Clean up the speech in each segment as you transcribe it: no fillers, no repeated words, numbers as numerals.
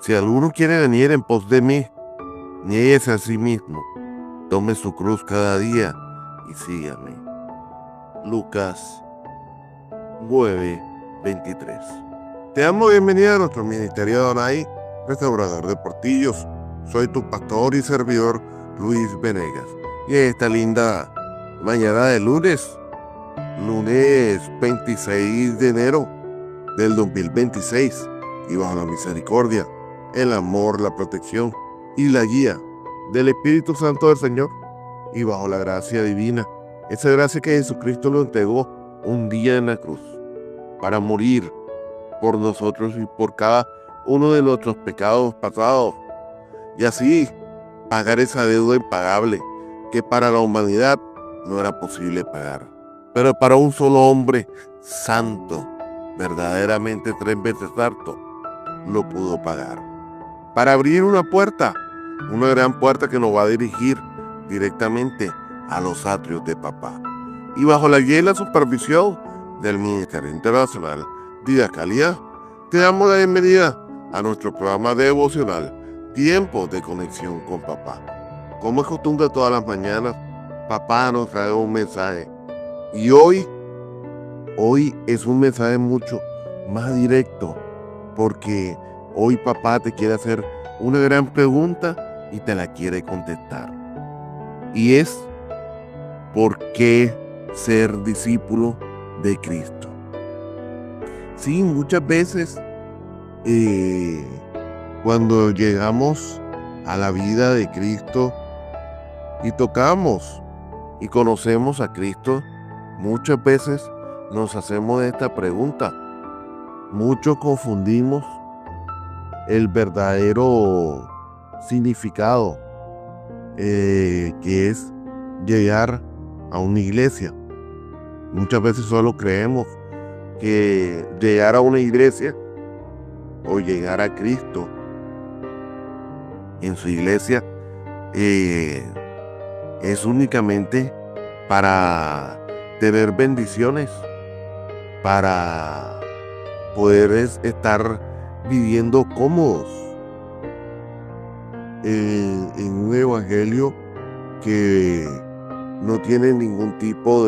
Si alguno quiere venir en pos de mí, niéguese a sí mismo, tome su cruz cada día y sígame. Lucas 9:23. Te damos bienvenida a nuestro ministerio de Adonai, restaurador de portillos. Soy tu pastor y servidor, Luis Venegas. Y esta linda mañana de lunes 26 de enero del 2026, y bajo la misericordia, el amor, la protección y la guía del Espíritu Santo del Señor, y bajo la gracia divina, esa gracia que Jesucristo lo entregó un día en la cruz para morir por nosotros y por cada uno de nuestros pecados pasados, y así pagar esa deuda impagable que para la humanidad no era posible pagar, pero para un solo hombre santo, verdaderamente 3 veces santo, lo pudo pagar. Para abrir una puerta, una gran puerta que nos va a dirigir directamente a los atrios de Papá. Y bajo la guía y la supervisión del Ministerio Internacional Didacalía, te damos la bienvenida a nuestro programa devocional Tiempo de Conexión con Papá. Como es costumbre todas las mañanas, Papá nos trae un mensaje. Y hoy es un mensaje mucho más directo, porque hoy Papá te quiere hacer una gran pregunta y te la quiere contestar. Y es, ¿por qué ser discípulo de Cristo? Sí, muchas veces cuando llegamos a la vida de Cristo y tocamos y conocemos a Cristo, muchas veces nos hacemos esta pregunta. Muchos confundimos el verdadero significado que es llegar a una iglesia. Muchas veces solo creemos que llegar a una iglesia o llegar a Cristo en su iglesia es únicamente para tener bendiciones, para poder estar viviendo cómodos en un evangelio que no tiene ningún tipo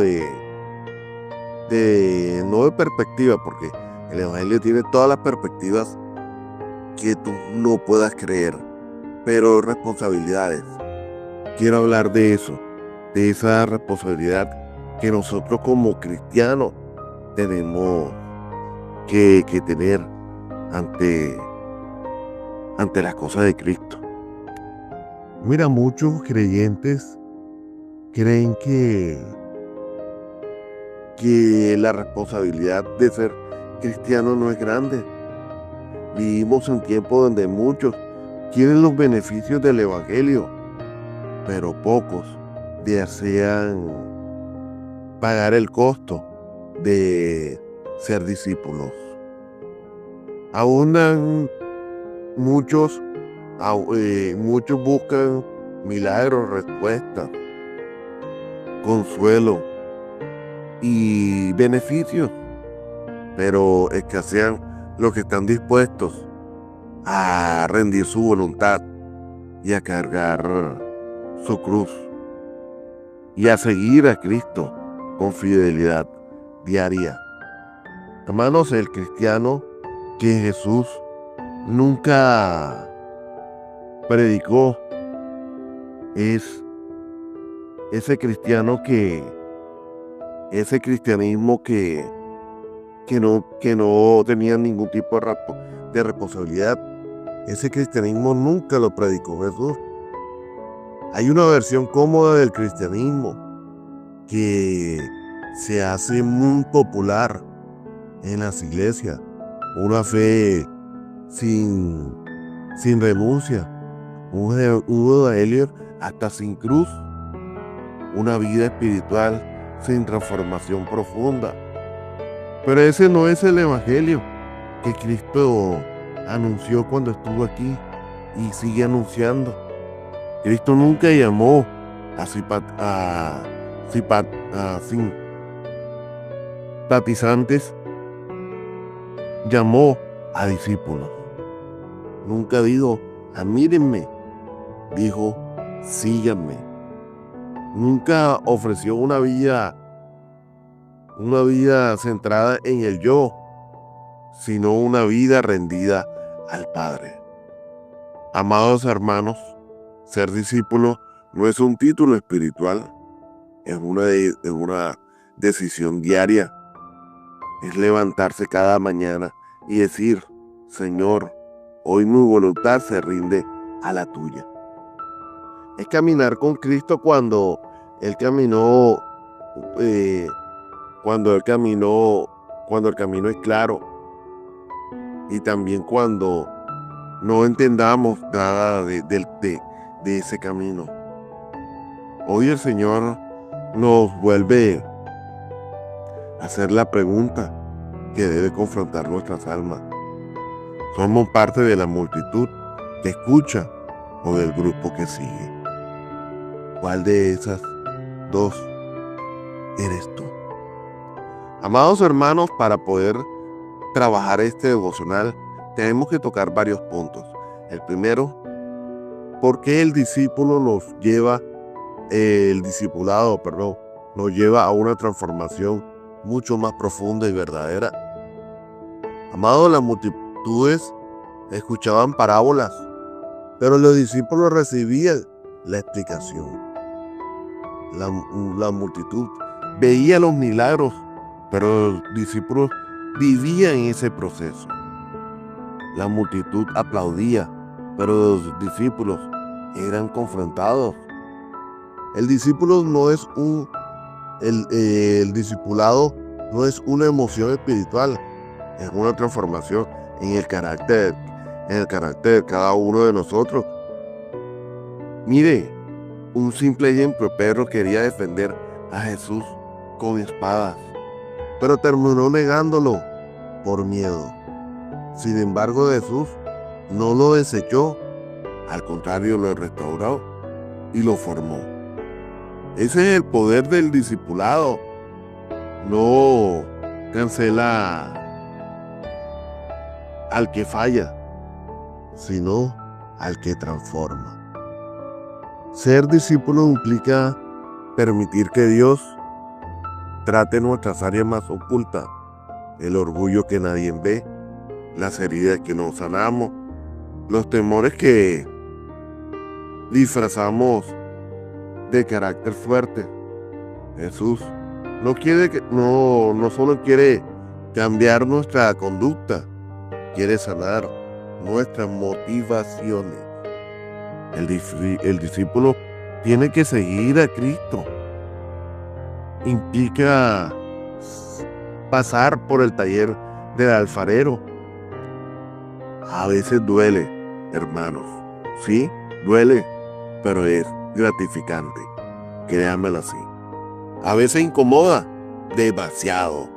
no de perspectiva, porque el evangelio tiene todas las perspectivas que tú no puedas creer, pero responsabilidades. Quiero hablar de eso, de esa responsabilidad que nosotros como cristianos tenemos que tener ante las cosas de Cristo. Mira, muchos creyentes creen que la responsabilidad de ser cristiano no es grande. Vivimos en tiempos donde muchos quieren los beneficios del evangelio, pero pocos desean pagar el costo de ser discípulos. Abundan muchos buscan milagros, respuestas, consuelo y beneficios, pero escasean los que están dispuestos a rendir su voluntad y a cargar su cruz y a seguir a Cristo con fidelidad diaria. Hermanos, el cristiano que Jesús nunca predicó es ese cristianismo que no tenía ningún tipo de responsabilidad. Ese cristianismo nunca lo predicó Jesús. Hay una versión cómoda del cristianismo que se hace muy popular en las iglesias. Una fe sin renuncia, un evangelio hasta sin cruz, una vida espiritual sin transformación profunda. Pero ese no es el evangelio que Cristo anunció cuando estuvo aquí y sigue anunciando. Cristo nunca llamó a simpatizantes, llamó a discípulos. Nunca dijo, admírenme. Dijo, síganme. Nunca ofreció una vida centrada en el yo, sino una vida rendida al Padre. Amados hermanos, ser discípulo no es un título espiritual, es una decisión diaria. Es levantarse cada mañana y decir, Señor, hoy mi voluntad se rinde a la tuya. Es caminar con Cristo cuando Él caminó, cuando el camino es claro, y también cuando no entendamos nada de ese camino. Hoy el Señor nos vuelve a hacer la pregunta que debe confrontar nuestras almas. ¿Somos parte de la multitud que escucha o del grupo que sigue? ¿Cuál de esas dos eres tú? Amados hermanos, para poder trabajar este devocional, tenemos que tocar varios puntos. El primero, ¿por qué el discipulado nos lleva a una transformación mucho más profunda y verdadera? Amados, las multitudes escuchaban parábolas, pero los discípulos recibían la explicación. La multitud veía los milagros, pero los discípulos vivían ese proceso. La multitud aplaudía, pero los discípulos eran confrontados. El discipulado no es una emoción espiritual, es una transformación en el carácter de cada uno de nosotros. Mire, un simple ejemplo: Pedro quería defender a Jesús con espadas, pero terminó negándolo por miedo. Sin embargo, Jesús no lo desechó, al contrario, lo restauró y lo formó. Ese es el poder del discipulado. No cancela al que falla, sino al que transforma. Ser discípulo implica permitir que Dios trate nuestras áreas más ocultas, el orgullo que nadie ve, las heridas que no sanamos, los temores que disfrazamos de carácter fuerte. Jesús no solo quiere cambiar nuestra conducta, quiere sanar nuestras motivaciones. El discípulo tiene que seguir a Cristo. Implica pasar por el taller del alfarero. A veces duele, hermanos. Sí, duele, pero es gratificante. Créanmelo así. A veces incomoda, demasiado,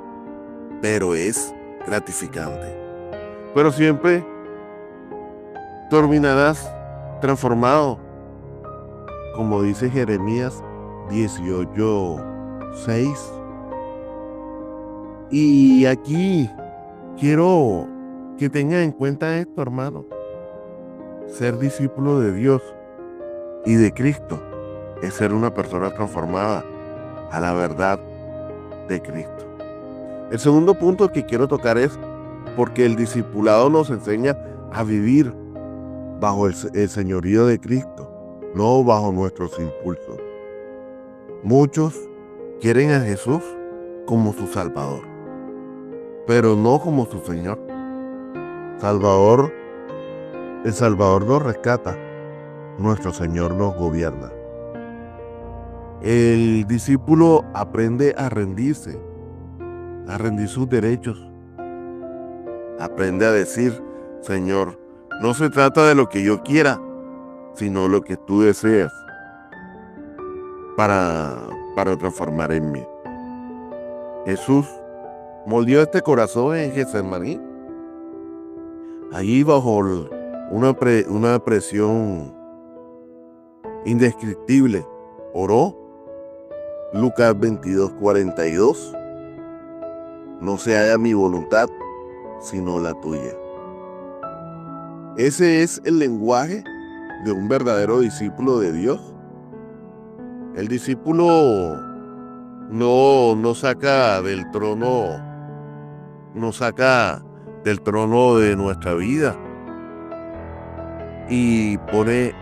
pero es gratificante. Pero siempre terminarás transformado, como dice Jeremías 18:6. Y aquí quiero que tengan en cuenta esto, hermano. Ser discípulo de Dios y de Cristo es ser una persona transformada a la verdad de Cristo. El segundo punto que quiero tocar es porque el discipulado nos enseña a vivir bajo el señorío de Cristo, no bajo nuestros impulsos. Muchos quieren a Jesús como su Salvador, pero no como su Señor. El Salvador nos rescata, nuestro Señor nos gobierna. El discípulo aprende a rendir sus derechos. Aprende a decir, Señor, no se trata de lo que yo quiera, sino lo que tú deseas para transformar en mí. Jesús moldeó este corazón en Getsemaní. Allí bajo una presión indescriptible, oró. Lucas 22:42. No se haga mi voluntad, sino la tuya. Ese es el lenguaje de un verdadero discípulo de Dios. El discípulo no saca del trono, no saca del trono de nuestra vida y pone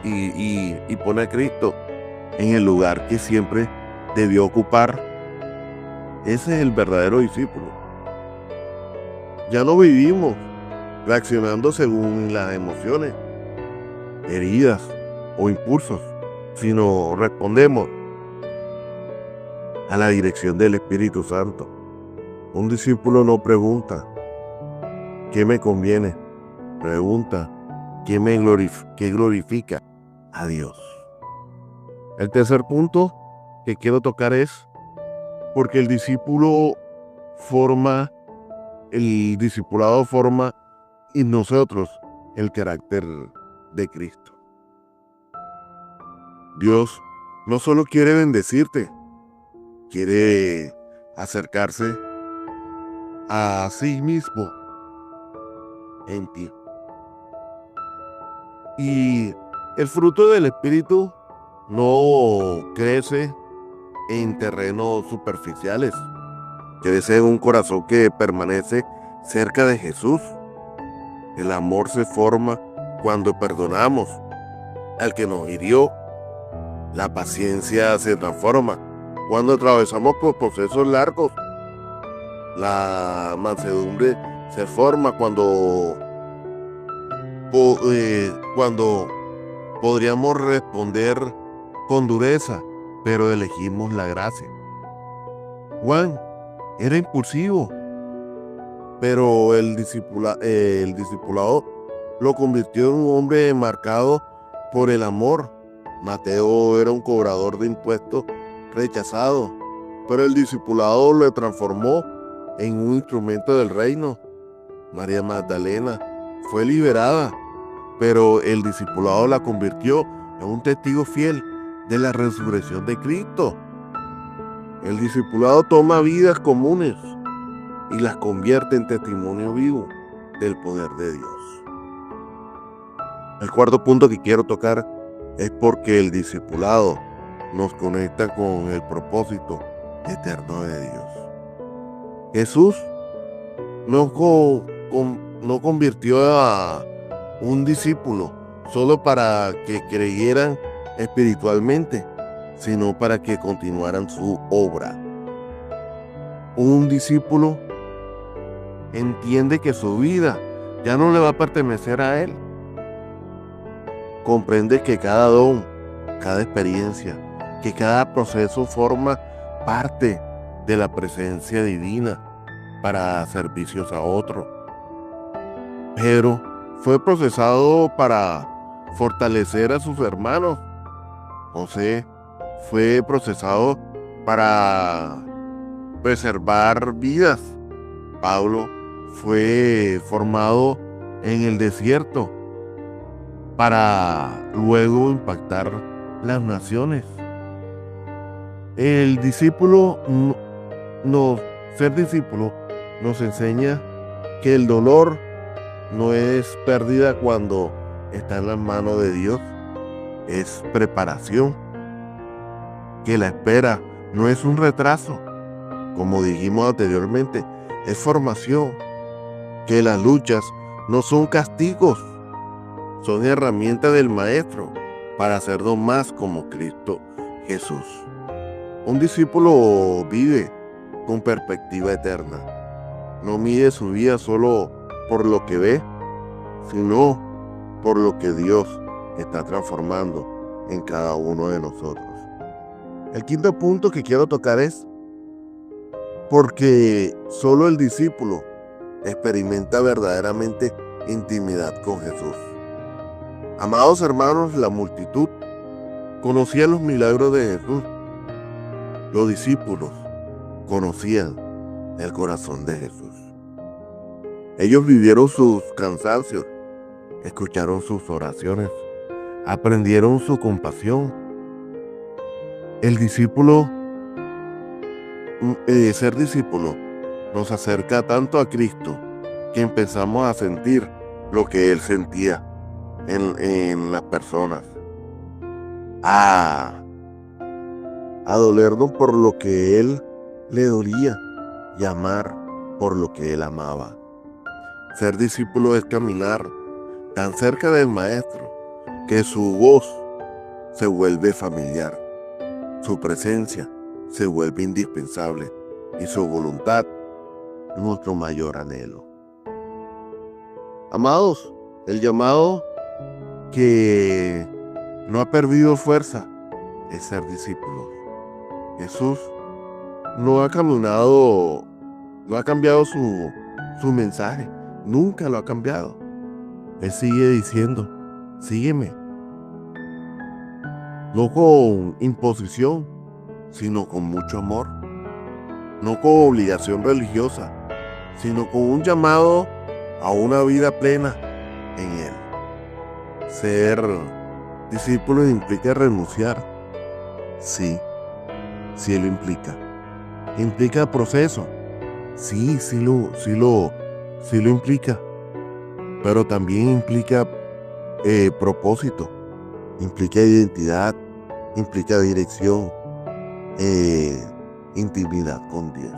a Cristo en el lugar que siempre debió ocupar. Ese es el verdadero discípulo. Ya no vivimos reaccionando según las emociones, heridas o impulsos, sino respondemos a la dirección del Espíritu Santo. Un discípulo no pregunta ¿qué me conviene? Pregunta ¿qué glorifica a Dios? El tercer punto que quiero tocar es porque el discipulado forma en nosotros el carácter de Cristo. Dios no solo quiere bendecirte, quiere acercarse a sí mismo en ti. Y el fruto del Espíritu no crece en terrenos superficiales, crece en un corazón que permanece cerca de Jesús. El amor se forma cuando perdonamos al que nos hirió. La paciencia se transforma cuando atravesamos por procesos largos. La mansedumbre se forma cuando podríamos responder con dureza, pero elegimos la gracia. Juan era impulsivo, pero el discipulado lo convirtió en un hombre marcado por el amor. Mateo era un cobrador de impuestos rechazado, pero el discipulado lo transformó en un instrumento del reino. María Magdalena fue liberada, pero el discipulado la convirtió en un testigo fiel de la resurrección de Cristo. El discipulado toma vidas comunes y las convierte en testimonio vivo del poder de Dios. El cuarto punto que quiero tocar es porque el discipulado nos conecta con el propósito eterno de Dios. Jesús no convirtió a un discípulo solo para que creyeran espiritualmente, sino para que continuaran su obra. Un discípulo entiende que su vida ya no le va a pertenecer a él. Comprende que cada don, cada experiencia, que cada proceso forma parte de la presencia divina para servicios a otro. Pero fue procesado para fortalecer a sus hermanos. José fue procesado para preservar vidas. Pablo fue formado en el desierto para luego impactar las naciones. El discípulo, ser discípulo nos enseña que el dolor no es pérdida cuando está en las manos de Dios, es preparación. Que la espera no es un retraso, como dijimos anteriormente, es formación. Que las luchas no son castigos, son herramientas del Maestro para hacernos más como Cristo Jesús. Un discípulo vive con perspectiva eterna. No mide su vida solo por lo que ve, sino por lo que Dios está transformando en cada uno de nosotros. El quinto punto que quiero tocar es porque solo el discípulo experimenta verdaderamente intimidad con Jesús. Amados hermanos, la multitud conocía los milagros de Jesús. Los discípulos conocían el corazón de Jesús. Ellos vivieron sus cansancios, escucharon sus oraciones, aprendieron su compasión. El discípulo, ser discípulo, nos acerca tanto a Cristo que empezamos a sentir lo que Él sentía. en las personas, a, a dolernos por lo que Él le dolía y amar por lo que Él amaba. Ser discípulo es caminar tan cerca del Maestro que su voz se vuelve familiar, su presencia se vuelve indispensable y su voluntad nuestro mayor anhelo. Amados, el llamado que no ha perdido fuerza es ser discípulo. Jesús no ha caminado, no ha cambiado su mensaje, nunca lo ha cambiado. Él sigue diciendo, sígueme. No con imposición, sino con mucho amor. No con obligación religiosa, sino con un llamado a una vida plena en Él. Ser discípulo implica renunciar. Sí lo implica. Implica proceso. Sí lo implica. Pero también implica propósito. Implica identidad. Implica dirección. Intimidad con Dios.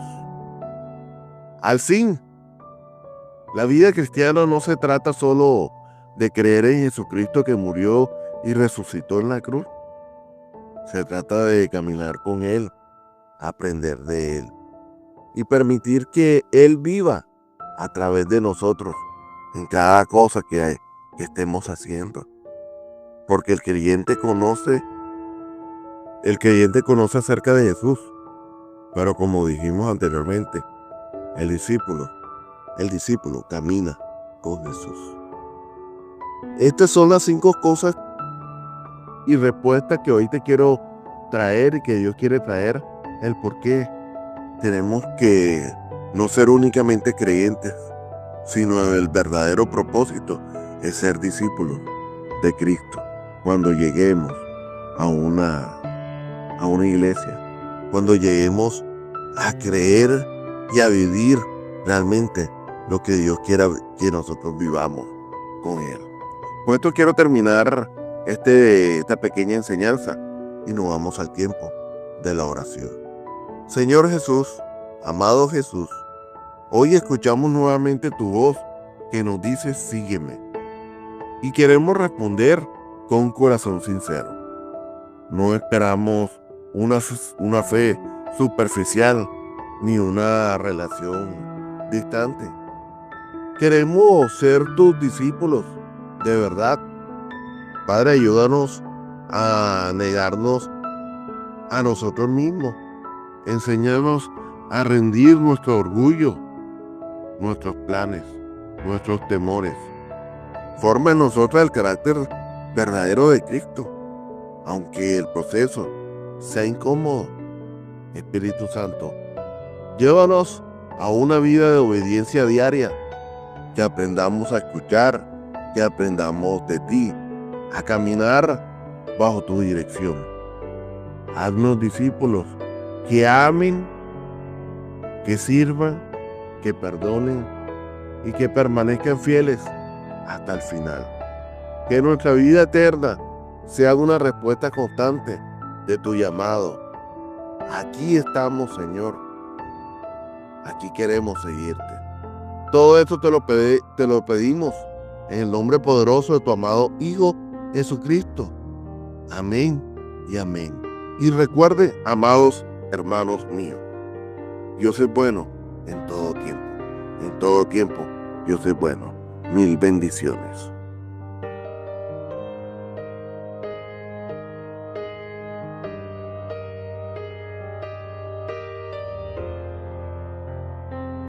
Al fin, la vida cristiana no se trata solo de creer en Jesucristo que murió y resucitó en la cruz. Se trata de caminar con Él, aprender de Él y permitir que Él viva a través de nosotros en cada cosa que estemos haciendo. Porque el creyente conoce acerca de Jesús. Pero como dijimos anteriormente, el discípulo camina con Jesús. Estas son las 5 cosas y respuestas que hoy te quiero traer y que Dios quiere traer. El por qué tenemos que no ser únicamente creyentes, sino el verdadero propósito es ser discípulos de Cristo. Cuando lleguemos a una iglesia, cuando lleguemos a creer y a vivir realmente lo que Dios quiera que nosotros vivamos con Él. Con esto quiero terminar esta pequeña enseñanza y nos vamos al tiempo de la oración. Señor Jesús, amado Jesús, hoy escuchamos nuevamente tu voz que nos dice sígueme y queremos responder con un corazón sincero. No esperamos una fe superficial ni una relación distante. Queremos ser tus discípulos de verdad. Padre, ayúdanos a negarnos a nosotros mismos. Enséñanos a rendir nuestro orgullo, nuestros planes, nuestros temores. Forma en nosotros el carácter verdadero de Cristo, aunque el proceso sea incómodo. Espíritu Santo, llévanos a una vida de obediencia diaria, que aprendamos a escuchar, que aprendamos de ti, a caminar bajo tu dirección. Haznos discípulos que amen, que sirvan, que perdonen y que permanezcan fieles hasta el final. Que nuestra vida eterna sea una respuesta constante de tu llamado. Aquí estamos, Señor. Aquí queremos seguirte. Todo esto te lo pedimos en el nombre poderoso de tu amado Hijo Jesucristo. Amén y amén. Y recuerde, amados hermanos míos, Dios es bueno en todo tiempo. En todo tiempo, Dios es bueno. Mil bendiciones.